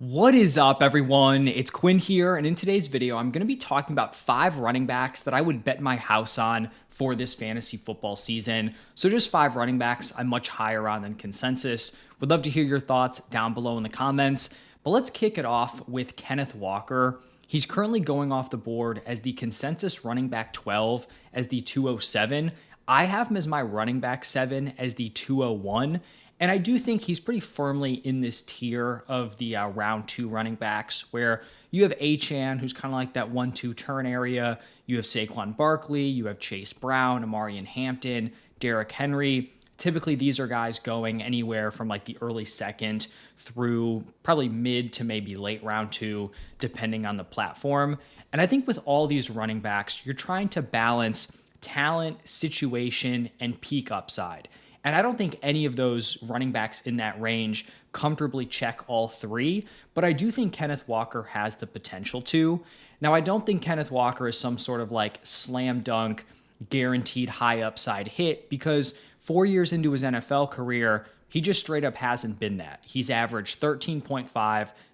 What is up, everyone? It's Quinn here, and in today's video, I'm going to be talking about 5 running backs that I would bet my house on for this fantasy football season. So just 5 running backs I'm much higher on than consensus. Would love to hear your thoughts down below in the comments. But let's kick it off with Kenneth Walker. He's currently going off the board as the consensus running back 12 as the 207. I have him as my running back 7 as the 201. And I do think he's pretty firmly in this tier of the round 2 running backs where you have Achane, who's kind of like that 1-2 turn area. You have Saquon Barkley, you have Chase Brown, Amarian Hampton, Derrick Henry. Typically, these are guys going anywhere from like the early second through probably mid to maybe late round 2, depending on the platform. And I think with all these running backs, you're trying to balance talent, situation, and peak upside. And I don't think any of those running backs in that range comfortably check all 3, but I do think Kenneth Walker has the potential to. Now, I don't think Kenneth Walker is some sort of like slam dunk, guaranteed high upside hit because 4 years into his NFL career, he just straight up hasn't been that. He's averaged 13.5,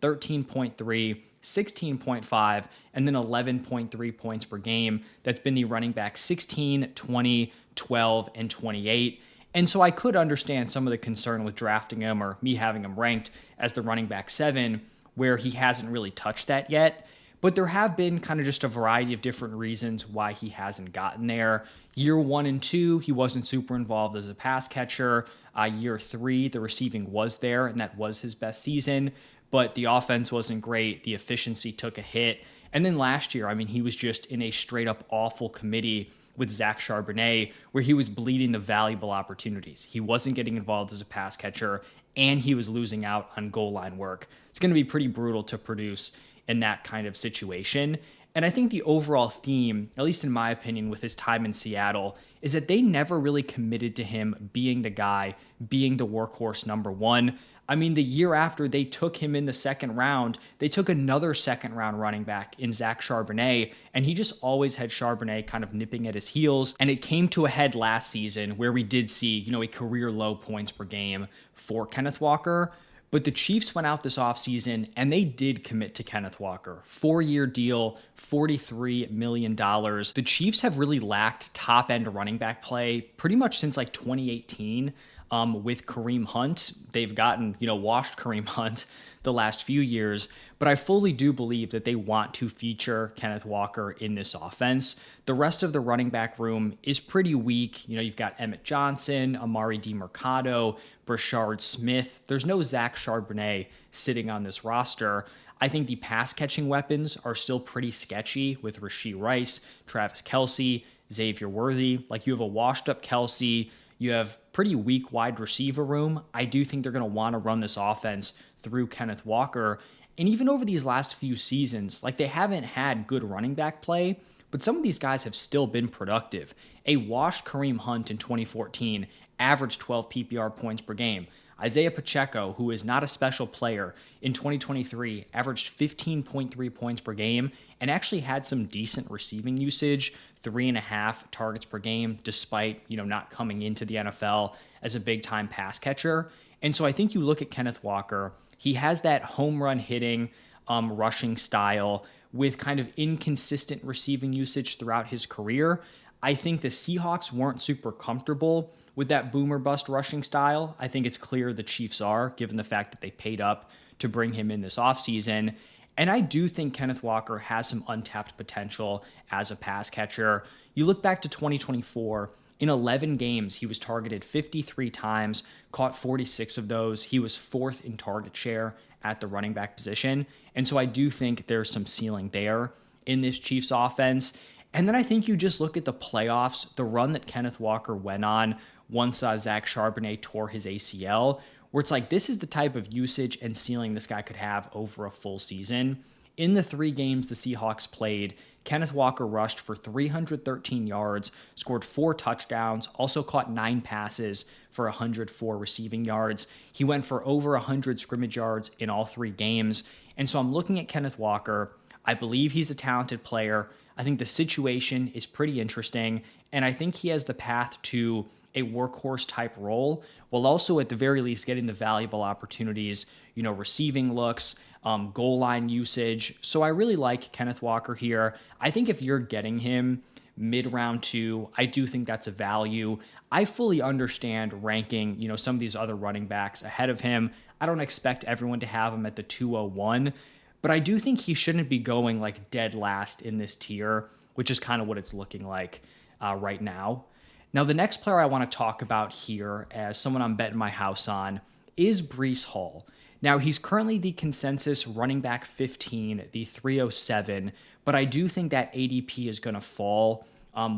13.3, 16.5, and then 11.3 points per game. That's been the running back 16, 20, 12, and 28. And so I could understand some of the concern with drafting him or me having him ranked as the running back 7, where he hasn't really touched that yet. But there have been kind of just a variety of different reasons why he hasn't gotten there. Year 1 and 2, he wasn't super involved as a pass catcher. Year 3, the receiving was there, and that was his best season. But the offense wasn't great. The efficiency took a hit. And then last year, I mean, he was just in a straight up awful committee with Zach Charbonnet, where he was bleeding the valuable opportunities. He wasn't getting involved as a pass catcher, and he was losing out on goal line work. It's going to be pretty brutal to produce in that kind of situation. And I think the overall theme, at least in my opinion, with his time in Seattle, is that they never really committed to him being the guy, being the workhorse number 1. I mean, the year after they took him in the second round, they took another second round running back in Zach Charbonnet, and he just always had Charbonnet kind of nipping at his heels. And it came to a head last season where we did see, a career low points per game for Kenneth Walker. But the Chiefs went out this offseason and they did commit to Kenneth Walker. 4-year deal, $43 million. The Chiefs have really lacked top-end running back play pretty much since like 2018. With Kareem Hunt. They've gotten, washed Kareem Hunt the last few years, but I fully do believe that they want to feature Kenneth Walker in this offense. The rest of the running back room is pretty weak. You've got Emmett Johnson, Amari DiMercado, Brashard Smith. There's no Zach Charbonnet sitting on this roster. I think the pass catching weapons are still pretty sketchy with Rashee Rice, Travis Kelce, Xavier Worthy. Like you have a washed up Kelce. You have pretty weak wide receiver room. I do think they're going to want to run this offense through Kenneth Walker. And even over these last few seasons, like they haven't had good running back play, but some of these guys have still been productive. A washed Kareem Hunt in 2014 averaged 12 PPR points per game. Isaiah Pacheco, who is not a special player, in 2023 averaged 15.3 points per game and actually had some decent receiving usage, 3.5 targets per game, despite, not coming into the NFL as a big-time pass catcher. And so I think you look at Kenneth Walker, he has that home run hitting, rushing style with kind of inconsistent receiving usage throughout his career. I think the Seahawks weren't super comfortable with that boomer bust rushing style. I think it's clear the Chiefs are, given the fact that they paid up to bring him in this offseason. And I do think Kenneth Walker has some untapped potential as a pass catcher. You look back to 2024, in 11 games, he was targeted 53 times, caught 46 of those. He was 4th in target share at the running back position. And so I do think there's some ceiling there in this Chiefs offense. And then I think you just look at the playoffs, the run that Kenneth Walker went on once Zach Charbonnet tore his ACL, where it's like this is the type of usage and ceiling this guy could have over a full season. In the 3 games the Seahawks played, Kenneth Walker rushed for 313 yards, scored 4 touchdowns, also caught 9 passes for 104 receiving yards. He went for over 100 scrimmage yards in all 3 games. And so I'm looking at Kenneth Walker. I believe he's a talented player. I think the situation is pretty interesting, and I think he has the path to a workhorse type role while also at the very least getting the valuable opportunities, receiving looks. goal line usage. So I really like Kenneth Walker here. I think if you're getting him mid round 2, I do think that's a value. I fully understand ranking, some of these other running backs ahead of him. I don't expect everyone to have him at the 201, but I do think he shouldn't be going like dead last in this tier, which is kind of what it's looking like right now. Now, the next player I want to talk about here as someone I'm betting my house on is Breece Hall. Now, he's currently the consensus running back 15, the 307, but I do think that ADP is going to fall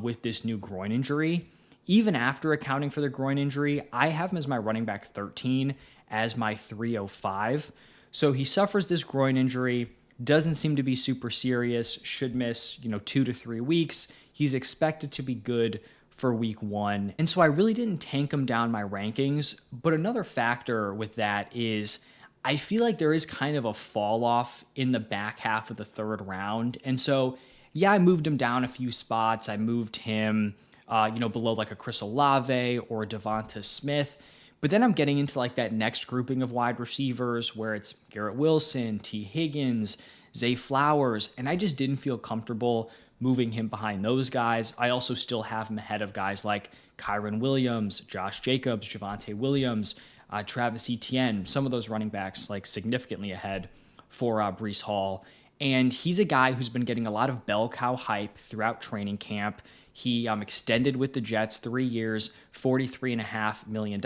with this new groin injury. Even after accounting for the groin injury, I have him as my running back 13 as my 305. So he suffers this groin injury, doesn't seem to be super serious, should miss, 2 to 3 weeks. He's expected to be good for week 1. And so I really didn't tank him down my rankings. But another factor with that is I feel like there is kind of a fall off in the back half of the 3rd round. And so, yeah, I moved him down a few spots. I moved him, below like a Chris Olave or a Devonta Smith. But then I'm getting into like that next grouping of wide receivers where it's Garrett Wilson, T. Higgins, Zay Flowers, and I just didn't feel comfortable moving him behind those guys. I also still have him ahead of guys like Kyron Williams, Josh Jacobs, Javonte Williams, Travis Etienne, some of those running backs like significantly ahead for Breece Hall. And he's a guy who's been getting a lot of bell cow hype throughout training camp. He extended with the Jets 3 years, $43.5 million.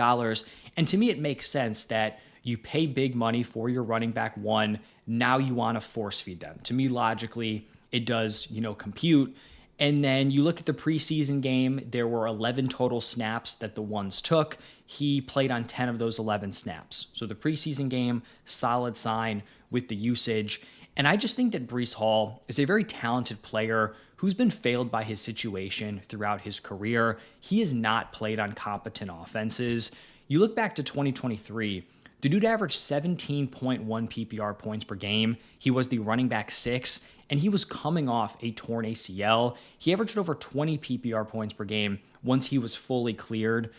And to me, it makes sense that you pay big money for your running back 1. Now you want to force feed them. To me, logically, it does, compute. And then you look at the preseason game, there were 11 total snaps that the ones took. He played on 10 of those 11 snaps. So the preseason game, solid sign with the usage. And I just think that Breece Hall is a very talented player who's been failed by his situation throughout his career. He has not played on competent offenses. You look back to 2023, the dude averaged 17.1 PPR points per game. He was the running back 6, and he was coming off a torn ACL. He averaged over 20 PPR points per game once he was fully cleared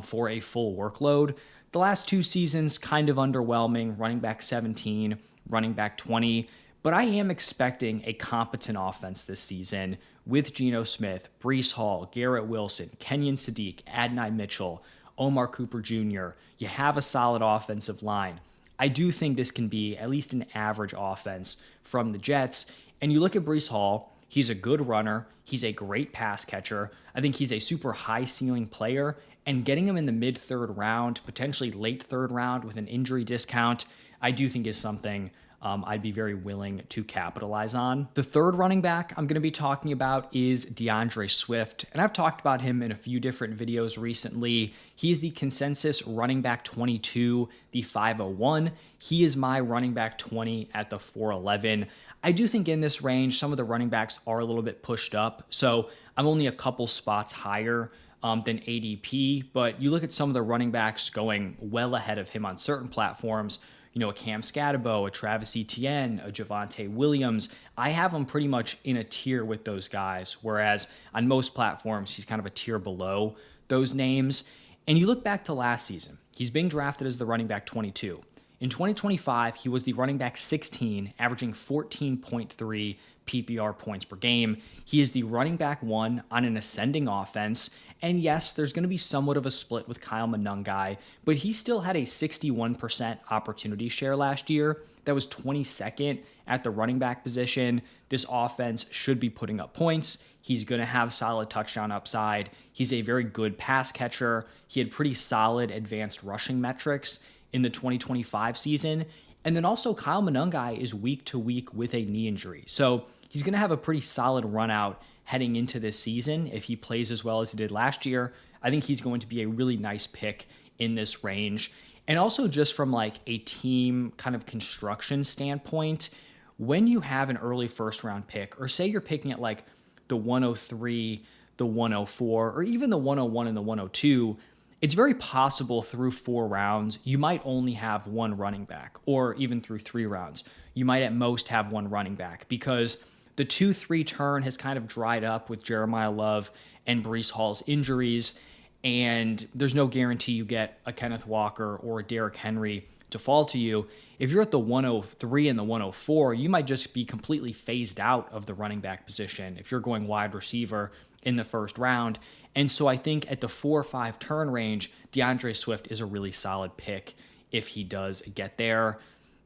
for a full workload. The last 2 seasons, kind of underwhelming, running back 17, running back 20. But I am expecting a competent offense this season with Geno Smith, Breece Hall, Garrett Wilson, Kenyon Sadiq, Adonai Mitchell, Omar Cooper Jr. You have a solid offensive line. I do think this can be at least an average offense from the Jets. And you look at Breece Hall, he's a good runner. He's a great pass catcher. I think he's a super high ceiling player. And getting him in the mid 3rd round, potentially late 3rd round with an injury discount, I do think is something I'd be very willing to capitalize on. The 3rd running back I'm going to be talking about is DeAndre Swift, and I've talked about him in a few different videos recently. He is the consensus running back 22, the 501. He is my running back 20 at the 411. I do think in this range, some of the running backs are a little bit pushed up, so I'm only a couple spots higher than ADP, but you look at some of the running backs going well ahead of him on certain platforms, a Cam Scatabo, a Travis Etienne, a Javonte Williams. I have him pretty much in a tier with those guys, whereas on most platforms, he's kind of a tier below those names. And you look back to last season, he's being drafted as the running back 22. In 2025, he was the running back 16, averaging 14.3 PPR points per game. He is the running back 1 on an ascending offense. And yes, there's going to be somewhat of a split with Kyle Monangai, but he still had a 61% opportunity share last year. That was 22nd at the running back position. This offense should be putting up points. He's going to have solid touchdown upside. He's a very good pass catcher. He had pretty solid advanced rushing metrics in the 2025 season. And then also Kyle Monangai is week to week with a knee injury. So he's going to have a pretty solid run out heading into this season. If he plays as well as he did last year, I think he's going to be a really nice pick in this range. And also just from like a team kind of construction standpoint, when you have an early 1st round pick, or say you're picking at like the 103, the 104, or even the 101 and the 102, it's very possible through 4 rounds, you might only have 1 running back, or even through 3 rounds, you might at most have 1 running back, because the 2-3 turn has kind of dried up with Jeremiah Love and Breece Hall's injuries, and there's no guarantee you get a Kenneth Walker or a Derrick Henry to fall to you. If you're at the 103 and the 104, you might just be completely phased out of the running back position if you're going wide receiver in the first round. And so I think at the 4 or 5 turn range, DeAndre Swift is a really solid pick if he does get there.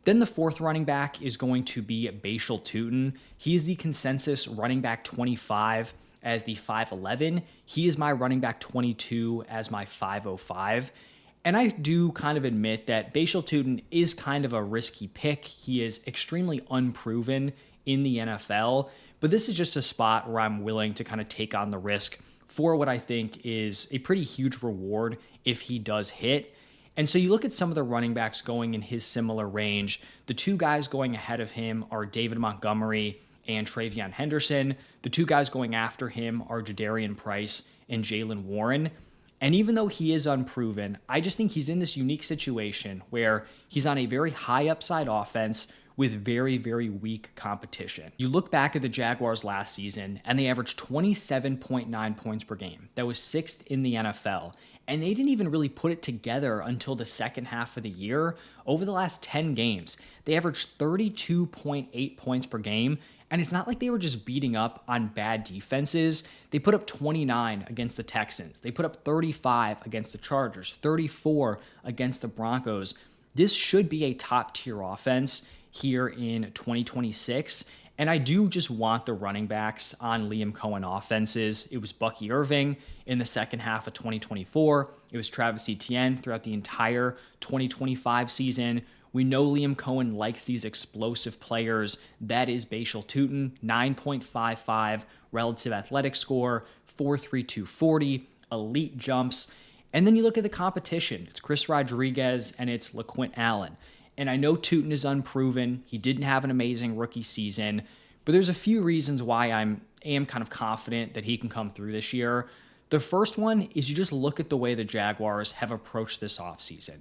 Then the fourth running back is going to be Bhayshul Tuten. He's the consensus running back 25 as the 5'11". He is my running back 22 as my 5'05". And I do kind of admit that Bhayshul Tuten is kind of a risky pick. He is extremely unproven in the NFL, but this is just a spot where I'm willing to kind of take on the risk for what I think is a pretty huge reward if he does hit. And so you look at some of the running backs going in his similar range. The two guys going ahead of him are David Montgomery and Travion Henderson. The two guys going after him are Jadarian Price and Jaylen Warren. And even though he is unproven, I just think he's in this unique situation where he's on a very high upside offense with very, very weak competition. You look back at the Jaguars last season, and they averaged 27.9 points per game. That was 6th in the NFL. And they didn't even really put it together until the second half of the year. Over the last 10 games, they averaged 32.8 points per game. And it's not like they were just beating up on bad defenses. They put up 29 against the Texans. They put up 35 against the Chargers, 34 against the Broncos. This should be a top-tier offense here in 2026. And I do just want the running backs on Liam Cohen offenses. It was Bucky Irving in the second half of 2024. It was Travis Etienne throughout the entire 2025 season. We know Liam Cohen likes these explosive players. That is Bhayshul Tuten, 9.55 relative athletic score, 4.32 40, elite jumps. And then you look at the competition. It's Chris Rodriguez and it's LaQuint Allen. And I know Tuten is unproven. He didn't have an amazing rookie season, but there's a few reasons why I am kind of confident that he can come through this year. The first one is you just look at the way the Jaguars have approached this offseason.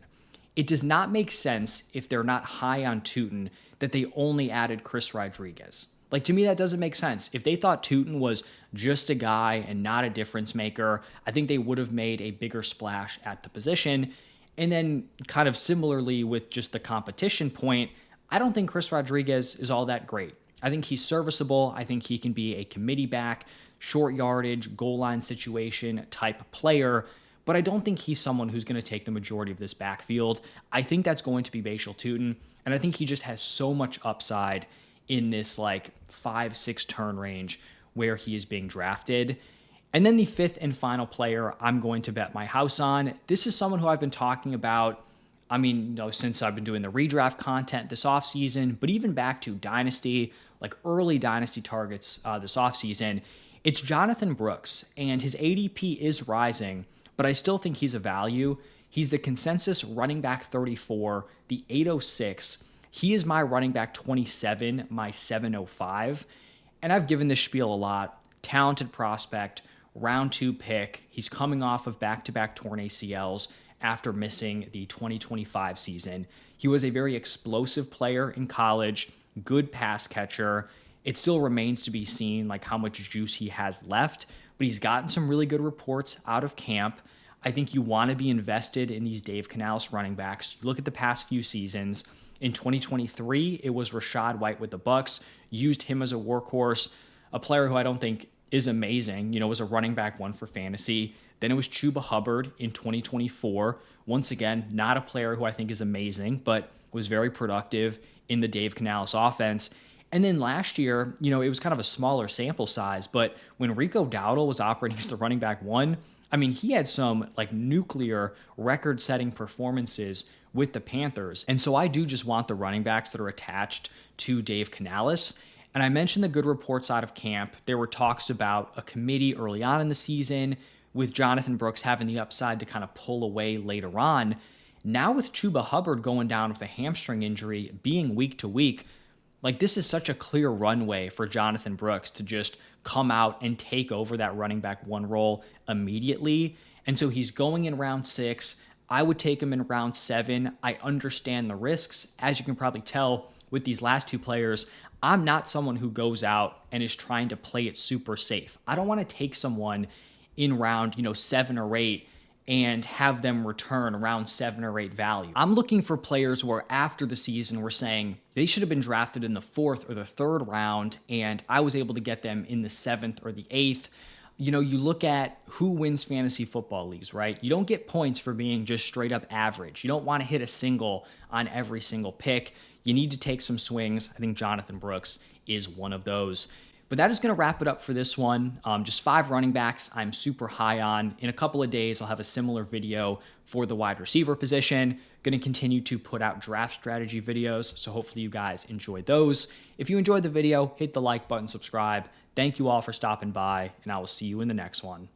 It does not make sense if they're not high on Tuten that they only added Chris Rodriguez. Like, to me, that doesn't make sense. If they thought Tuten was just a guy and not a difference maker, I think they would have made a bigger splash at the position. And then kind of similarly with just the competition point, I don't think Chris Rodriguez is all that great. I think he's serviceable. I think he can be a committee back, short yardage, goal line situation type player, but I don't think he's someone who's going to take the majority of this backfield. I think that's going to be Bhayshul Tuten, and I think he just has so much upside in this like 5-6 turn range where he is being drafted. And then the fifth and final player I'm going to bet my house on. This is someone who I've been talking about, since I've been doing the redraft content this offseason, but even back to Dynasty, like early Dynasty targets this offseason. It's Jonathon Brooks, and his ADP is rising, but I still think he's a value. He's the consensus running back 34, the 806. He is my running back 27, my 705. And I've given this spiel a lot. Talented prospect, round 2 pick. He's coming off of back-to-back torn ACLs after missing the 2025 season. He was a very explosive player in college, good pass catcher. It still remains to be seen like how much juice he has left, but he's gotten some really good reports out of camp. I think you want to be invested in these Dave Canales running backs. You look at the past few seasons. In 2023, it was Rachaad White with the Bucs, used him as a workhorse, a player who I don't think is amazing, was a running back 1 for fantasy. Then it was Chuba Hubbard in 2024. Once again, not a player who I think is amazing, but was very productive in the Dave Canales offense. And then last year, it was kind of a smaller sample size, but when Rico Dowdle was operating as the running back 1, he had some like nuclear record-setting performances with the Panthers. And so I do just want the running backs that are attached to Dave Canales. And I mentioned the good reports out of camp. There were talks about a committee early on in the season with Jonathon Brooks having the upside to kind of pull away later on. Now with Chuba Hubbard going down with a hamstring injury, being week to week, like this is such a clear runway for Jonathon Brooks to just come out and take over that running back 1 role immediately. And so he's going in round 6. I would take him in round 7. I understand the risks. As you can probably tell with these last 2 players, I'm not someone who goes out and is trying to play it super safe. I don't want to take someone in round, 7 or 8 and have them return around 7 or 8 value. I'm looking for players where after the season we're saying they should have been drafted in the 4th or the 3rd round, and I was able to get them in the 7th or the 8th. You know, you look at who wins fantasy football leagues, right? You don't get points for being just straight up average. You don't want to hit a single on every single pick. You need to take some swings. I think Jonathon Brooks is one of those. But that is going to wrap it up for this one. Just 5 running backs I'm super high on. In a couple of days, I'll have a similar video for the wide receiver position. Going to continue to put out draft strategy videos, so hopefully you guys enjoyed those. If you enjoyed the video, hit the like button, subscribe. Thank you all for stopping by, and I will see you in the next one.